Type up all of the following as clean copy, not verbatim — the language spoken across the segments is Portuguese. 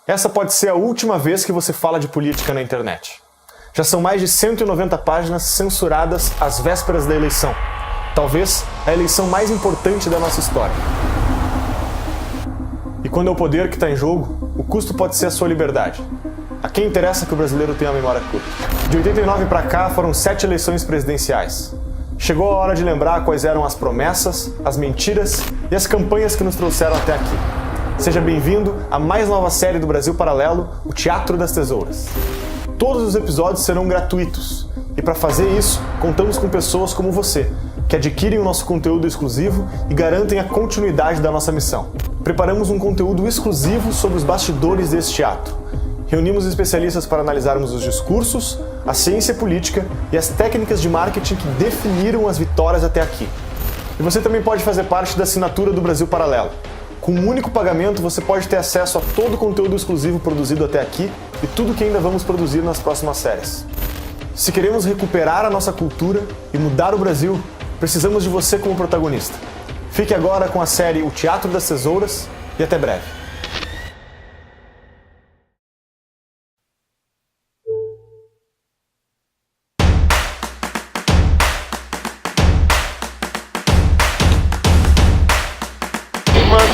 Essa pode ser a última vez que você fala de política na internet. Já são mais de 190 páginas censuradas às vésperas da eleição. Talvez a eleição mais importante da nossa história. E quando é o poder que está em jogo, o custo pode ser a sua liberdade. A quem interessa que o brasileiro tenha a memória curta? De 89 para cá foram 7 eleições presidenciais. Chegou a hora de lembrar quais eram as promessas, as mentiras e as campanhas que nos trouxeram até aqui. Seja bem-vindo à mais nova série do Brasil Paralelo, o Teatro das Tesouras. Todos os episódios serão gratuitos. E para fazer isso, contamos com pessoas como você, que adquirem o nosso conteúdo exclusivo e garantem a continuidade da nossa missão. Preparamos um conteúdo exclusivo sobre os bastidores desse teatro. Reunimos especialistas para analisarmos os discursos, a ciência política e as técnicas de marketing que definiram as vitórias até aqui. E você também pode fazer parte da assinatura do Brasil Paralelo. Com um único pagamento, você pode ter acesso a todo o conteúdo exclusivo produzido até aqui e tudo que ainda vamos produzir nas próximas séries. Se queremos recuperar a nossa cultura e mudar o Brasil, precisamos de você como protagonista. Fique agora com a série O Teatro das Tesouras e até breve.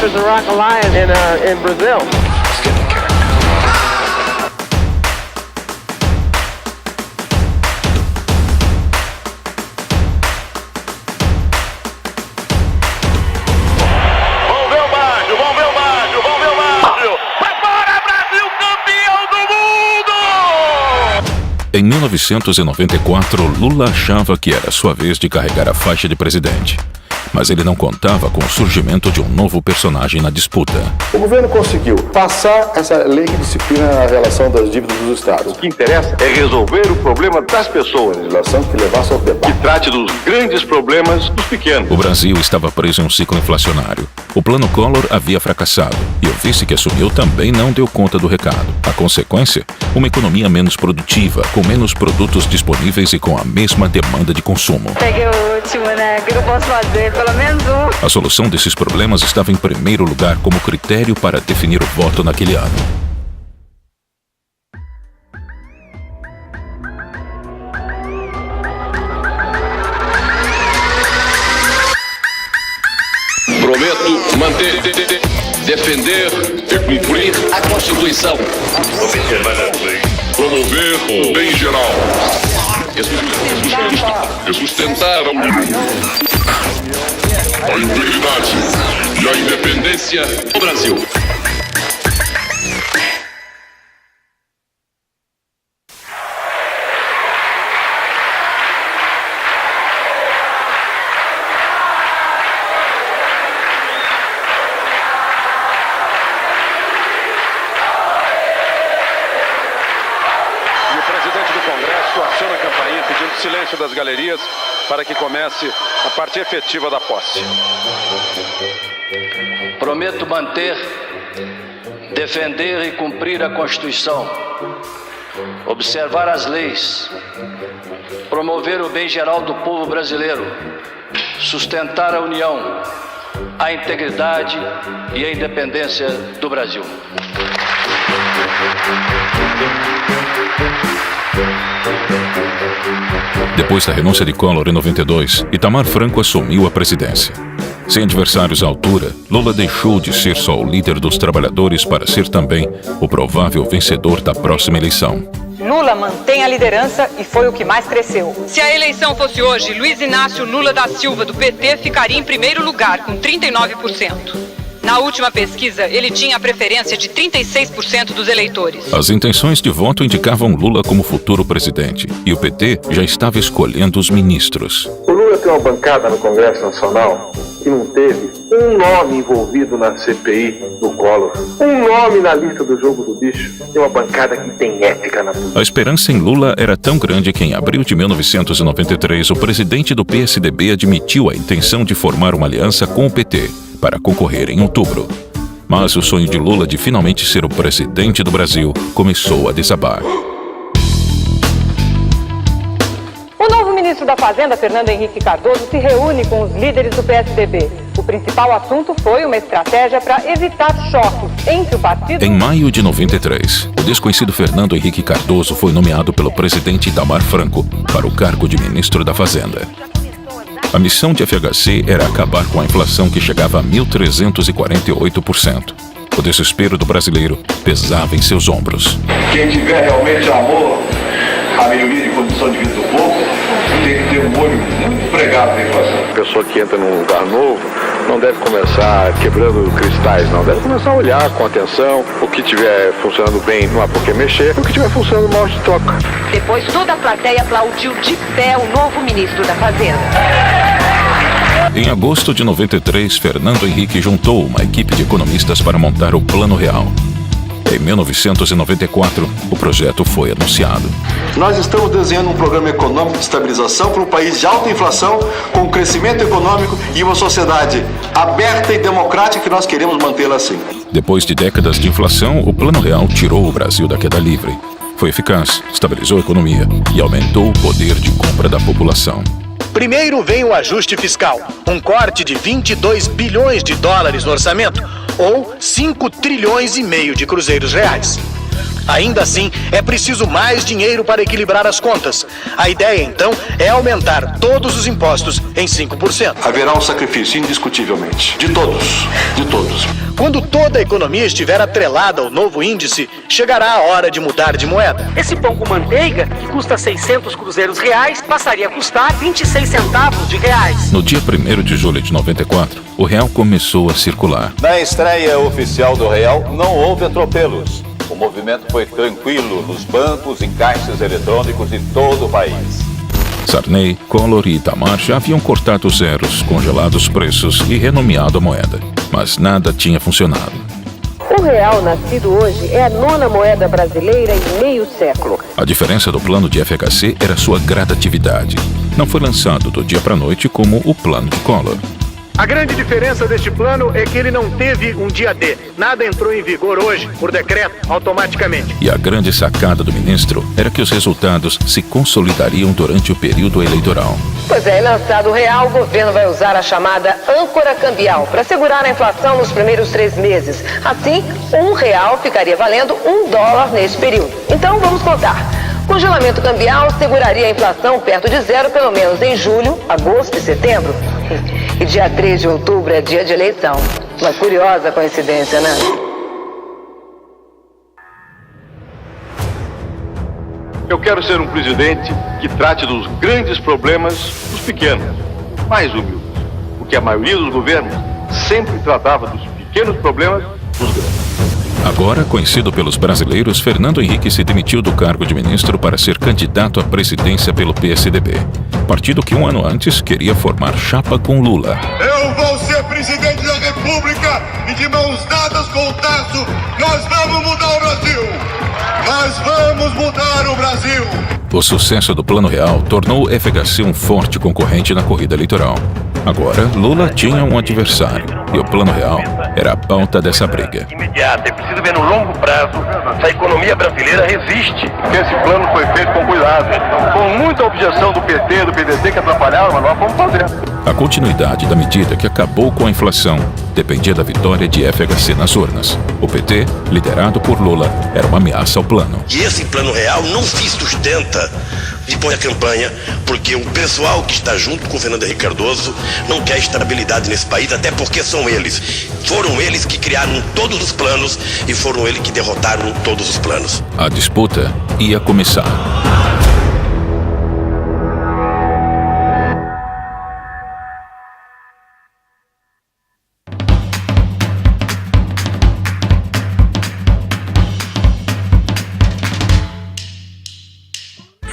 There's a rock lion in Brazil. Vamos ver o Baggio. Vai fora, Brasil, campeão do mundo! Em 1994, Lula achava que era sua vez de carregar a faixa de presidente. Mas ele não contava com o surgimento de um novo personagem na disputa. O governo conseguiu passar essa lei que disciplina a relação das dívidas dos estados. O que interessa é resolver o problema das pessoas. Legislação que levasse ao debate. Que trate dos grandes problemas dos pequenos. O Brasil estava preso em um ciclo inflacionário. O plano Collor havia fracassado e o vice que assumiu também não deu conta do recado. A consequência? Uma economia menos produtiva, com menos produtos disponíveis e com a mesma demanda de consumo. Peguei o último, né? O que eu posso fazer? Pelo menos um. A solução desses problemas estava em primeiro lugar como critério para definir o voto naquele ano. Prometo manter, defender e cumprir a Constituição. Promover o bem geral. E sustentar a integridade e a independência do Brasil. Aciona a campainha pedindo silêncio das galerias para que comece a parte efetiva da posse. Prometo manter, defender e cumprir a Constituição, observar as leis, promover o bem geral do povo brasileiro, sustentar a união, a integridade e a independência do Brasil. Depois da renúncia de Collor em 92, Itamar Franco assumiu a presidência. Sem adversários à altura, Lula deixou de ser só o líder dos trabalhadores para ser também o provável vencedor da próxima eleição. Lula mantém a liderança e foi o que mais cresceu. Se a eleição fosse hoje, Luiz Inácio Lula da Silva, do PT, ficaria em primeiro lugar, com 39%. Na última pesquisa, ele tinha a preferência de 36% dos eleitores. As intenções de voto indicavam Lula como futuro presidente, e o PT já estava escolhendo os ministros. O Lula tem uma bancada no Congresso Nacional que não teve um nome envolvido na CPI do Collor, um nome na lista do jogo do bicho. Tem uma bancada que tem ética na política. A esperança em Lula era tão grande que em abril de 1993, o presidente do PSDB admitiu a intenção de formar uma aliança com o PT para concorrer em outubro. Mas o sonho de Lula de finalmente ser o presidente do Brasil começou a desabar. O novo ministro da Fazenda, Fernando Henrique Cardoso, se reúne com os líderes do PSDB. O principal assunto foi uma estratégia para evitar choques entre o partido... Em maio de 93, o desconhecido Fernando Henrique Cardoso foi nomeado pelo presidente Itamar Franco para o cargo de ministro da Fazenda. A missão de FHC era acabar com a inflação que chegava a 1.348%. O desespero do brasileiro pesava em seus ombros. Quem tiver realmente amor à melhoria de condição de vida do povo tem que ter um olho muito pregado na inflação. A pessoa que entra num lugar novo não deve começar quebrando cristais, não. Deve começar a olhar com atenção. O que estiver funcionando bem não há por que mexer. O que estiver funcionando mal, se troca. Depois toda a plateia aplaudiu de pé o novo ministro da Fazenda. Em agosto de 93, Fernando Henrique juntou uma equipe de economistas para montar o Plano Real. Em 1994, o projeto foi anunciado. Nós estamos desenhando um programa econômico de estabilização para um país de alta inflação, com crescimento econômico e uma sociedade aberta e democrática que nós queremos mantê-la assim. Depois de décadas de inflação, o Plano Real tirou o Brasil da queda livre. Foi eficaz, estabilizou a economia e aumentou o poder de compra da população. Primeiro vem o ajuste fiscal, um corte de 22 bilhões de dólares no orçamento, ou 5 trilhões e meio de cruzeiros reais. Ainda assim, é preciso mais dinheiro para equilibrar as contas. A ideia, então, é aumentar todos os impostos em 5%. Haverá um sacrifício, indiscutivelmente. De todos. De todos. Quando toda a economia estiver atrelada ao novo índice, chegará a hora de mudar de moeda. Esse pão com manteiga, que custa 600 cruzeiros reais, passaria a custar 26 centavos de reais. No dia 1º de julho de 94, o real começou a circular. Na estreia oficial do real, não houve atropelos. O movimento foi tranquilo nos bancos e caixas eletrônicos de todo o país. Sarney, Collor e Itamar já haviam cortado zeros, congelado os preços e renomeado a moeda. Mas nada tinha funcionado. O real nascido hoje é a 9ª moeda brasileira em meio século. A diferença do plano de FHC era sua gradatividade. Não foi lançado do dia para a noite como o plano de Collor. A grande diferença deste plano é que ele não teve um dia D. Nada entrou em vigor hoje, por decreto, automaticamente. E a grande sacada do ministro era que os resultados se consolidariam durante o período eleitoral. Pois é, lançado o real, o governo vai usar a chamada âncora cambial para segurar a inflação nos primeiros 3 meses. Assim, R$1 ficaria valendo $1 nesse período. Então, vamos contar. Congelamento cambial seguraria a inflação perto de zero, pelo menos em julho, agosto e setembro. E dia 3 de outubro é dia de eleição. Uma curiosa coincidência, né? Eu quero ser um presidente que trate dos grandes problemas dos pequenos, mais humildes. Porque a maioria dos governos sempre tratava dos pequenos problemas dos grandes. Agora, conhecido pelos brasileiros, Fernando Henrique se demitiu do cargo de ministro para ser candidato à presidência pelo PSDB, partido que 1 ano antes queria formar chapa com Lula. Eu vou ser presidente da República e de mãos dadas com o Tasso, nós vamos mudar o Brasil! Nós vamos mudar o Brasil! O sucesso do Plano Real tornou o FHC um forte concorrente na corrida eleitoral. Agora, Lula tinha um adversário e o Plano Real era a pauta dessa briga. Imediato, é preciso ver no longo prazo se a economia brasileira resiste. Esse plano foi feito com cuidado, com muita objeção do PT, do PDT que atrapalharam, mas nós fomos fazendo. A continuidade da medida que acabou com a inflação dependia da vitória de FHC nas urnas. O PT, liderado por Lula, era uma ameaça ao plano. E esse Plano Real não se sustenta depois da campanha, porque o pessoal que está junto com o Fernando Henrique Cardoso não quer estabilidade nesse país, até porque foram eles que criaram todos os planos e foram eles que derrotaram todos os planos. A disputa ia começar.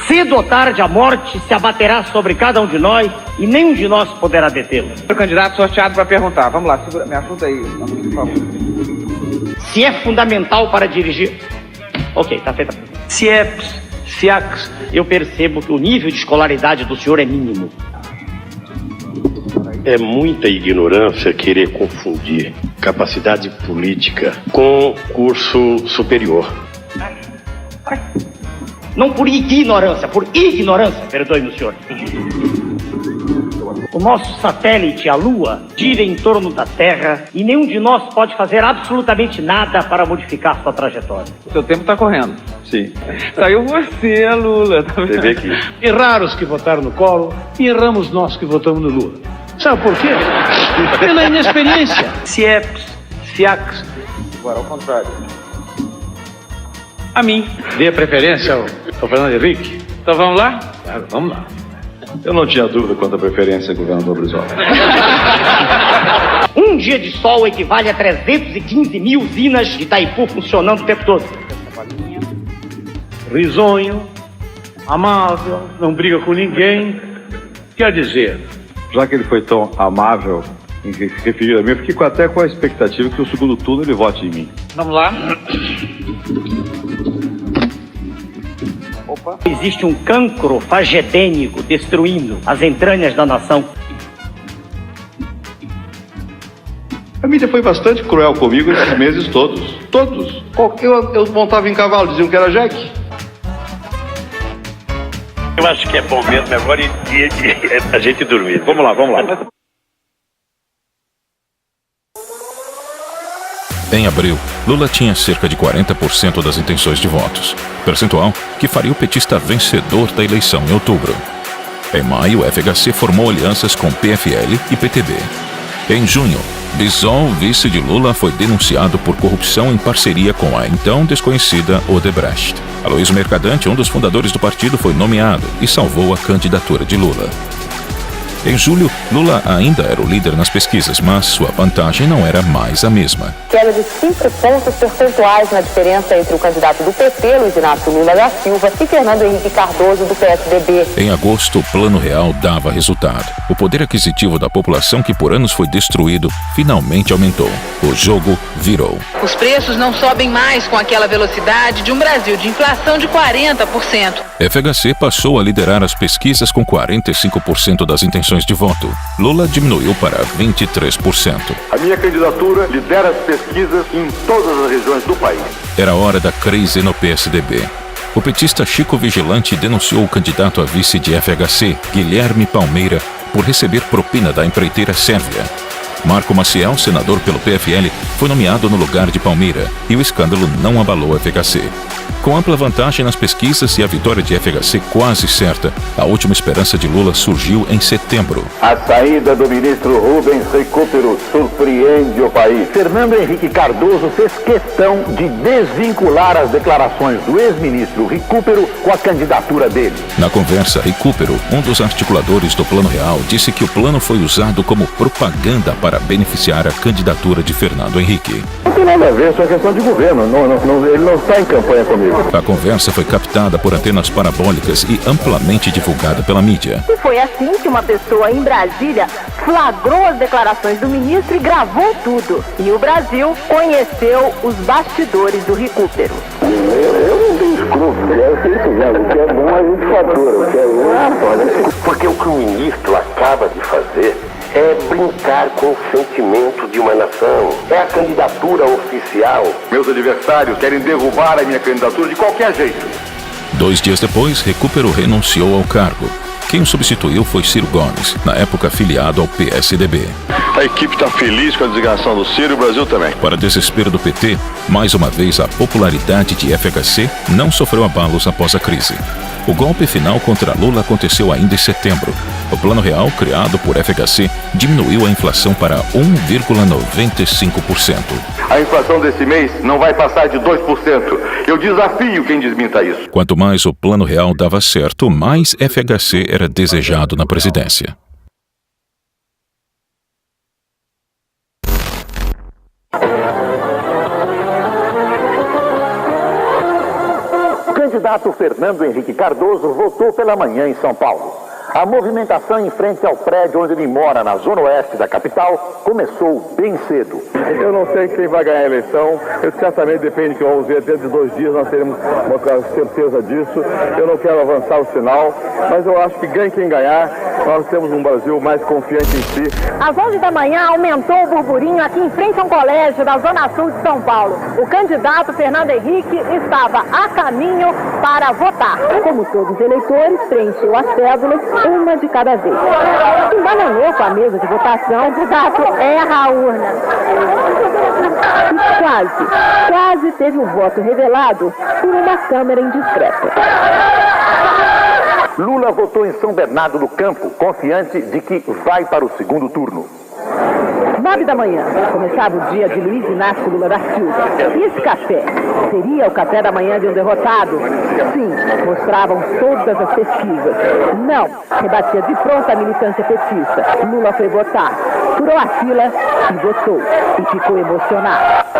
Cedo ou tarde, a morte se abaterá sobre cada um de nós e nenhum de nós poderá detê-lo. O candidato sorteado para perguntar. Vamos lá, segura, me ajuda aí, por favor. Se é fundamental para dirigir... Ok, tá feita. Eu percebo que o nível de escolaridade do senhor é mínimo. É muita ignorância querer confundir capacidade política com curso superior. Não por ignorância, perdoe-me, senhor. O nosso satélite, a Lua, gira em torno da Terra e nenhum de nós pode fazer absolutamente nada para modificar sua trajetória. O seu tempo está correndo. Sim. Saiu você, Lula. Você vê aqui. Erraram os que votaram no Collor e erramos nós que votamos no Lula. Sabe por quê? Pela inexperiência. CIEPS, CIACS. Agora, ao contrário. A mim. Dê a preferência ao Fernando Henrique. Então vamos lá? Claro, vamos lá. Eu não tinha dúvida quanto à preferência, governador Brizola. Um dia de sol equivale a 315 mil usinas de Itaipu funcionando o tempo todo. Risonho, amável, não briga com ninguém. Quer dizer... Já que ele foi tão amável em se referir a mim, eu fiquei até com a expectativa que o segundo turno ele vote em mim. Vamos lá. Opa. Existe um cancro fagedênico destruindo as entranhas da nação. A mídia foi bastante cruel comigo esses meses todos. Todos. Eu montava em cavalo, diziam que era Jack. Eu acho que é bom mesmo agora a gente dormir. Vamos lá. Em abril, Lula tinha cerca de 40% das intenções de votos, percentual que faria o petista vencedor da eleição em outubro. Em maio, o FHC formou alianças com PFL e PTB. Em junho, Bisol, vice de Lula, foi denunciado por corrupção em parceria com a então desconhecida Odebrecht. Aloysio Mercadante, um dos fundadores do partido, foi nomeado e salvou a candidatura de Lula. Em julho, Lula ainda era o líder nas pesquisas, mas sua vantagem não era mais a mesma. Queda de 5 pontos percentuais na diferença entre o candidato do PT, Luiz Inácio Lula da Silva, e Fernando Henrique Cardoso, do PSDB. Em agosto, o Plano Real dava resultado. O poder aquisitivo da população, que por anos foi destruído, finalmente aumentou. O jogo virou. Os preços não sobem mais com aquela velocidade de um Brasil de inflação de 40%. FHC passou a liderar as pesquisas com 45% das intenções de voto. Lula diminuiu para 23%. A minha candidatura lidera as pesquisas em todas as regiões do país. Era hora da crise no PSDB. O petista Chico Vigilante denunciou o candidato a vice de FHC, Guilherme Palmeira, por receber propina da empreiteira sérvia. Marco Maciel, senador pelo PFL, foi nomeado no lugar de Palmeira e o escândalo não abalou a FHC. Com ampla vantagem nas pesquisas e a vitória de FHC quase certa, a última esperança de Lula surgiu em setembro. A saída do ministro Rubens Recupero surpreende o país. Fernando Henrique Cardoso fez questão de desvincular as declarações do ex-ministro Recupero com a candidatura dele. Na conversa, Recupero, um dos articuladores do Plano Real, disse que o plano foi usado como propaganda para beneficiar a candidatura de Fernando Henrique. Não tem nada a ver, isso é questão de governo. Ele não está em campanha comigo. A conversa foi captada por antenas parabólicas e amplamente divulgada pela mídia. E foi assim que uma pessoa em Brasília flagrou as declarações do ministro e gravou tudo. E o Brasil conheceu os bastidores do Recupero. Eu não tenho escrúpulos, é isso mesmo. O que é bom a gente fatura, o que é bom. Porque o que o ministro acaba de fazer é brincar com o sentimento de uma nação. É a candidatura oficial. Meus adversários querem derrubar a minha candidatura de qualquer jeito. 2 dias depois, Recupero renunciou ao cargo. Quem o substituiu foi Ciro Gomes, na época afiliado ao PSDB. A equipe está feliz com a designação do Ciro e o Brasil também. Para desespero do PT, mais uma vez a popularidade de FHC não sofreu abalos após a crise. O golpe final contra Lula aconteceu ainda em setembro. O Plano Real, criado por FHC, diminuiu a inflação para 1,95%. A inflação desse mês não vai passar de 2%. Eu desafio quem desminta isso. Quanto mais o Plano Real dava certo, mais FHC era desejado na presidência. O candidato Fernando Henrique Cardoso votou pela manhã em São Paulo. A movimentação em frente ao prédio onde ele mora, na zona oeste da capital, começou bem cedo. Eu não sei quem vai ganhar a eleição, certamente depende do que vamos ver. Dentro de 2 dias nós teremos uma certeza disso. Eu não quero avançar o sinal, mas eu acho que ganhe quem ganhar, nós temos um Brasil mais confiante em si. Às 11 da manhã aumentou o burburinho aqui em frente a um colégio da Zona Sul de São Paulo. O candidato Fernando Henrique estava a caminho para votar. Como todos os eleitores, preencheu as cédulas uma de cada vez. Embananou com a mesa de votação, o candidato erra a urna. E quase teve um voto revelado por uma câmera indiscreta. Lula votou em São Bernardo do Campo, confiante de que vai para o segundo turno. 9 da manhã, começava o dia de Luiz Inácio Lula da Silva. E esse café seria o café da manhã de um derrotado? Sim, mostravam todas as pesquisas. Não, rebatia de pronto a militância petista. Lula foi votar, furou a fila e votou. E ficou emocionado.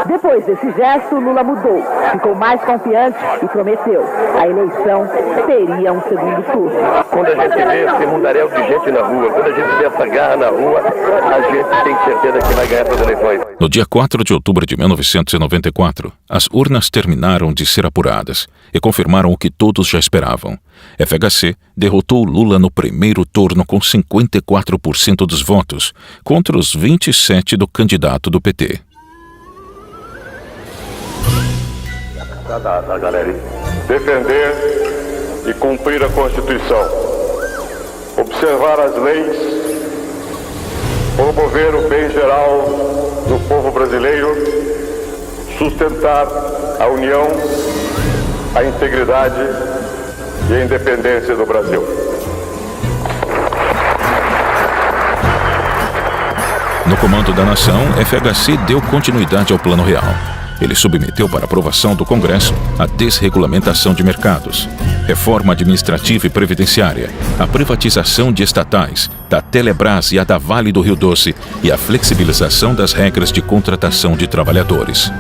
Depois desse gesto, Lula mudou, ficou mais confiante e prometeu. A eleição teria um segundo turno. Quando a gente vê esse mundaréu de gente na rua, quando a gente vê essa garra na rua, a gente tem certeza que vai ganhar essas eleições. No dia 4 de outubro de 1994, as urnas terminaram de ser apuradas e confirmaram o que todos já esperavam. FHC derrotou Lula no primeiro turno com 54% dos votos, contra os 27% do candidato do PT. Da galera. Defender e cumprir a Constituição. Observar as leis. Promover o bem geral do povo brasileiro. Sustentar a união, a integridade e a independência do Brasil. No comando da nação, FHC deu continuidade ao Plano Real. Ele submeteu para aprovação do Congresso a desregulamentação de mercados, reforma administrativa e previdenciária, a privatização de estatais, da Telebrás e a da Vale do Rio Doce e a flexibilização das regras de contratação de trabalhadores.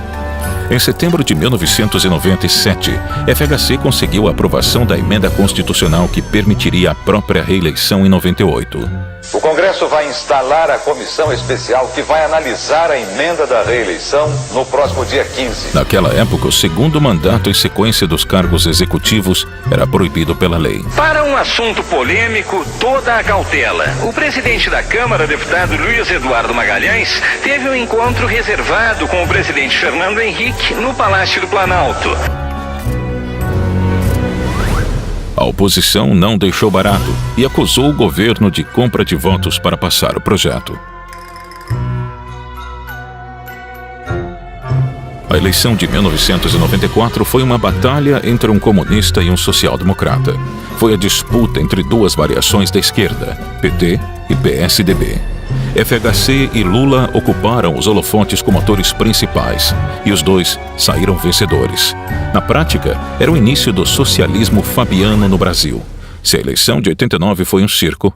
Em setembro de 1997, FHC conseguiu a aprovação da emenda constitucional que permitiria a própria reeleição em 98. O Congresso vai instalar a comissão especial que vai analisar a emenda da reeleição no próximo dia 15. Naquela época, o segundo mandato em sequência dos cargos executivos era proibido pela lei. Para um assunto polêmico, toda a cautela. O presidente da Câmara, deputado Luiz Eduardo Magalhães, teve um encontro reservado com o presidente Fernando Henrique no Palácio do Planalto. A oposição não deixou barato e acusou o governo de compra de votos para passar o projeto. A eleição de 1994 foi uma batalha entre um comunista e um social-democrata. Foi a disputa entre duas variações da esquerda, PT e PSDB. FHC e Lula ocuparam os holofotes como atores principais, e os dois saíram vencedores. Na prática, era o início do socialismo fabiano no Brasil. Se a eleição de 89 foi um circo,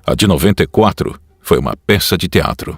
a de 94 foi uma peça de teatro.